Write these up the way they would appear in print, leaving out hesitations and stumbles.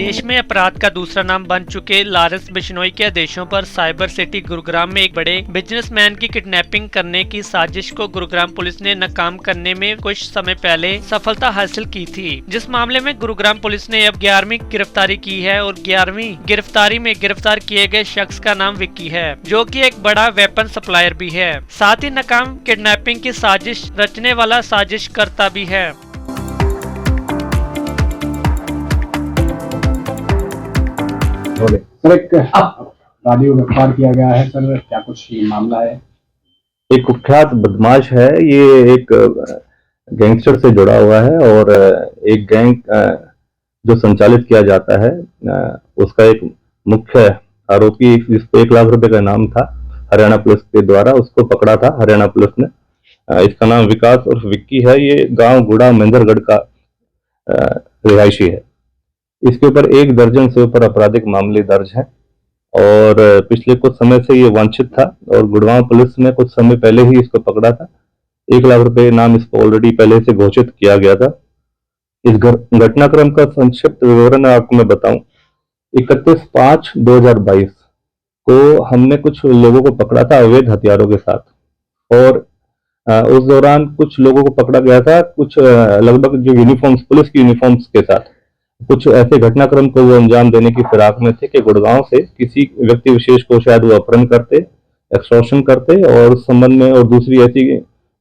देश में अपराध का दूसरा नाम बन चुके लारेंस बिश्नोई के आदेशों पर साइबर सिटी गुरुग्राम में एक बड़े बिजनेसमैन की किडनैपिंग करने की साजिश को गुरुग्राम पुलिस ने नाकाम करने में कुछ समय पहले सफलता हासिल की थी, जिस मामले में गुरुग्राम पुलिस ने अब 11वीं गिरफ्तारी की है और 11वीं गिरफ्तारी में गिरफ्तार किए गए शख्स का नाम विक्की है, जो कि एक बड़ा वेपन सप्लायर भी है, साथ ही नाकाम किडनैपिंग की साजिश रचने वाला साजिश करता भी है। सर, एक अपराधी को गिरफ्तार किया गया है सर, क्या कुछ मामला है? एक कुख्यात बदमाश है, ये एक गैंगस्टर से जुड़ा हुआ है और एक गैंग जो संचालित किया जाता है उसका एक मुख्य आरोपी जिसको 1 लाख रुपए का इनाम था हरियाणा पुलिस के द्वारा, उसको पकड़ा था हरियाणा पुलिस ने। इसका नाम विकास उर्फ विक्की है। ये गांव गुड़ा महेंद्रगढ़ का रिहायशी है। इसके ऊपर 1 दर्जन से ऊपर आपराधिक मामले दर्ज हैं और पिछले कुछ समय से ये वांछित था और गुड़गांव पुलिस ने कुछ समय पहले ही इसको पकड़ा था। 1 लाख रुपए इनाम इसको ऑलरेडी पहले से घोषित किया गया था। इस घटनाक्रम का संक्षिप्त विवरण आपको मैं बताऊं। 31/5/2022 को हमने कुछ लोगों को पकड़ा था अवैध हथियारों के साथ और उस दौरान कुछ लोगों को पकड़ा गया था, कुछ लगभग जो यूनिफॉर्म्स पुलिस की यूनिफॉर्म्स के साथ कुछ ऐसे घटनाक्रम को वो अंजाम देने की फिराक में थे कि गुड़गांव से किसी व्यक्ति विशेष को शायद वो अपहरण करते, एक्सटॉर्शन करते और उस संबंध में और दूसरी ऐसी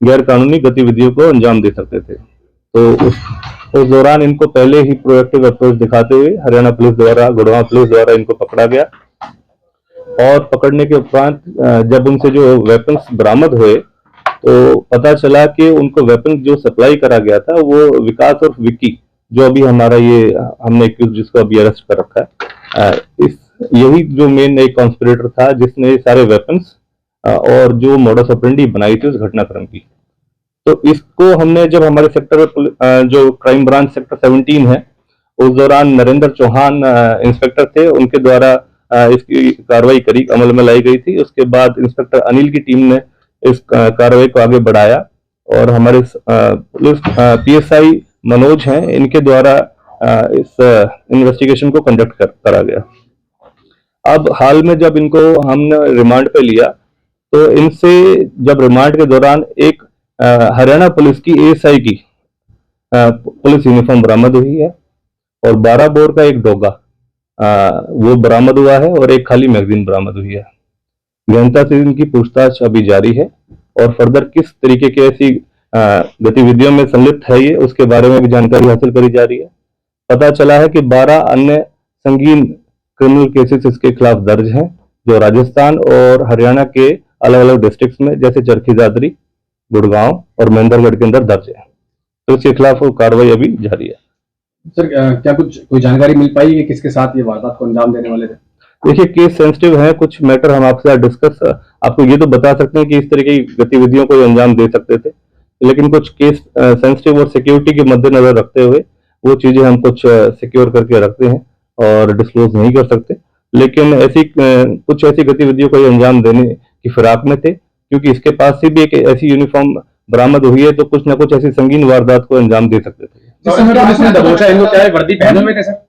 गैर कानूनी गतिविधियों को अंजाम दे सकते थे। तो उस दौरान इनको पहले ही प्रोएक्टिव अप्रोच दिखाते हुए हरियाणा पुलिस द्वारा, गुड़गांव पुलिस द्वारा इनको पकड़ा गया और पकड़ने के उपरांत जब उनसे जो वेपन्स बरामद हुए तो पता चला कि उनको वेपन जो सप्लाई करा गया था वो विकास और विक्की, जो अभी हमारा ये हमने जिसको अभी अरेस्ट कर रखा है, यही जो मेन एक कॉन्स्पिरेटर था जिसने सारे वेपन्स और जो मोडस ऑपरेंडी बनाई थी उस घटनाक्रम की। तो इसको हमने जब हमारे सेक्टर जो क्राइम ब्रांच सेक्टर 17 है उस दौरान नरेंद्र चौहान इंस्पेक्टर थे, उनके द्वारा इसकी कार्रवाई करी, अमल में लाई गई थी। उसके बाद इंस्पेक्टर अनिल की टीम ने इस कार्रवाई को आगे बढ़ाया और हमारे पुलिस PSI मनोज हैं, इनके द्वारा इस इन्वेस्टिगेशन को कंडक्ट करा गया। अब हाल में जब इनको हमने रिमांड पे लिया तो इनसे जब रिमांड के दौरान एक हरियाणा पुलिस की ASI की पुलिस यूनिफॉर्म बरामद हुई है और 12 बोर का एक डोगा वो बरामद हुआ है और एक खाली मैगजीन बरामद हुई है। गहनता से इनकी पूछताछ अभी जारी है और फर्दर किस तरीके की ऐसी गतिविधियों में संलिप्त है ये, उसके बारे में भी जानकारी हासिल करी जा रही है। पता चला है कि 12 अन्य संगीन क्रिमिनल केसेस इसके खिलाफ दर्ज हैं जो राजस्थान और हरियाणा के अलग अलग डिस्ट्रिक्ट्स में जैसे चरखी दादरी, गुड़गांव और महेंद्रगढ़ के अंदर दर्ज है। तो इसके खिलाफ कार्रवाई अभी जारी है। सर, क्या कोई जानकारी मिल पाई कि किसके साथ ये वारदात को अंजाम देने वाले थे? देखिए, केस सेंसिटिव है, कुछ मैटर हम आपसे डिस्कस आपको ये तो बता सकते हैं कि इस तरीके की गतिविधियों को अंजाम दे सकते थे, लेकिन कुछ केस सेंसिटिव और सिक्योरिटी के मद्देनजर रखते हुए वो चीजें हम कुछ सिक्योर करके रखते हैं और डिस्क्लोज नहीं कर सकते। लेकिन ऐसी कुछ ऐसी गतिविधियों को अंजाम देने की फिराक में थे, क्योंकि इसके पास से भी एक ऐसी यूनिफॉर्म बरामद हुई है तो कुछ ना कुछ ऐसी संगीन वारदात को अंजाम दे सकते थे। जिस समय पुलिस ने दबोचा, इनको क्या वर्दी पहने हुए थे सर?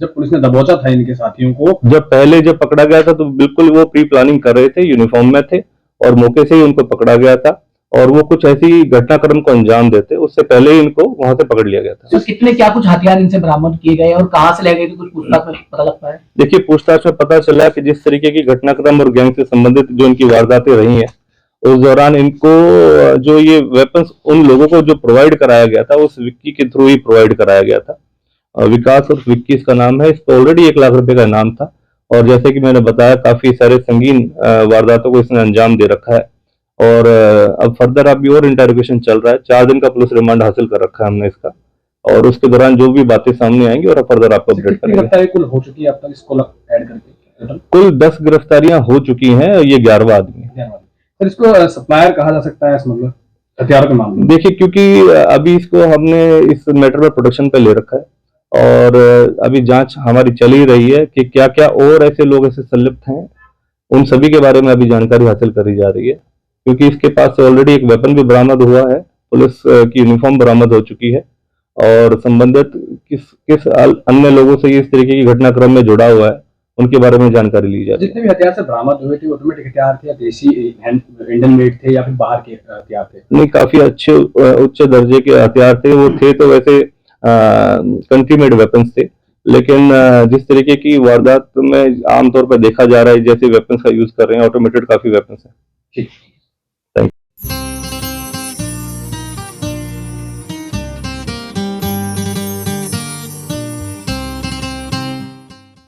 जब पुलिस ने दबोचा था इनके साथियों को, जब पकड़ा गया था तो बिल्कुल वो प्री प्लानिंग कर रहे थे, यूनिफॉर्म में थे और मौके से ही उनको पकड़ा गया था और वो कुछ ऐसी घटनाक्रम को अंजाम देते उससे पहले ही इनको वहां से पकड़ लिया गया था। तो कितने क्या कुछ हथियार इनसे बरामद किए गए और कहां से ले गए थे, कुछ पूछताछ में पता लगता है? देखिए, पूछताछ में पता चला कि जिस तरीके की घटनाक्रम और गैंग से संबंधित जो इनकी वारदातें रही हैं उस दौरान इनको जो ये वेपन्स उन लोगों को जो प्रोवाइड कराया गया था उस विक्की के थ्रू ही प्रोवाइड कराया गया था। विकास और विक्की इसका नाम है। इसको ऑलरेडी 1 लाख रुपए का इनाम था और जैसे कि मैंने बताया काफी सारे संगीन वारदातों को इसने अंजाम दे रखा है और अब फर्दर अभी और इंटरोगेशन चल रहा है। 4 दिन का पुलिस रिमांड हासिल कर रखा है हमने इसका और उसके दौरान जो भी बातें सामने आएंगी और फर्दर आपको अपडेट करेंगे। कुल हो चुकी है अब तक इसको ऐड करके? कुल 10 गिरफ्तारियां हो चुकी हैं, ये 11वां आदमी है। सर, इसको सप्लायर कहा जा सकता है स्मगलर हथियारों के मामले में? देखिए, क्योंकि अभी इसको हमने इस मैटर पर प्रोडक्शन पे ले रखा है और अभी जांच हमारी चल ही रही है कि क्या क्या और ऐसे लोग ऐसे संलिप्त हैं, उन सभी के बारे में अभी जानकारी हासिल करी जा रही है। क्योंकि इसके पास से ऑलरेडी एक वेपन भी बरामद हुआ है, पुलिस की यूनिफॉर्म बरामद हो चुकी है और संबंधित किस किस अन्य लोगों से इस तरीके की घटनाक्रम में जुड़ा हुआ है उनके बारे में जानकारी ली जाती है। जितने भी हथियार से बरामद हुए थे ऑटोमेटिक हथियार थे या देसी इंडियन मेड थे या फिर बाहर के हथियार थे? नहीं, काफी अच्छे उच्च दर्जे के हथियार थे। वो थे तो वैसे कंट्री मेड वेपन्स थे, लेकिन जिस तरीके की वारदात में आमतौर पर देखा जा रहा है जैसे वेपन्स का यूज कर रहे हैं, ऑटोमेटेड काफी वेपन्स है। ठीक।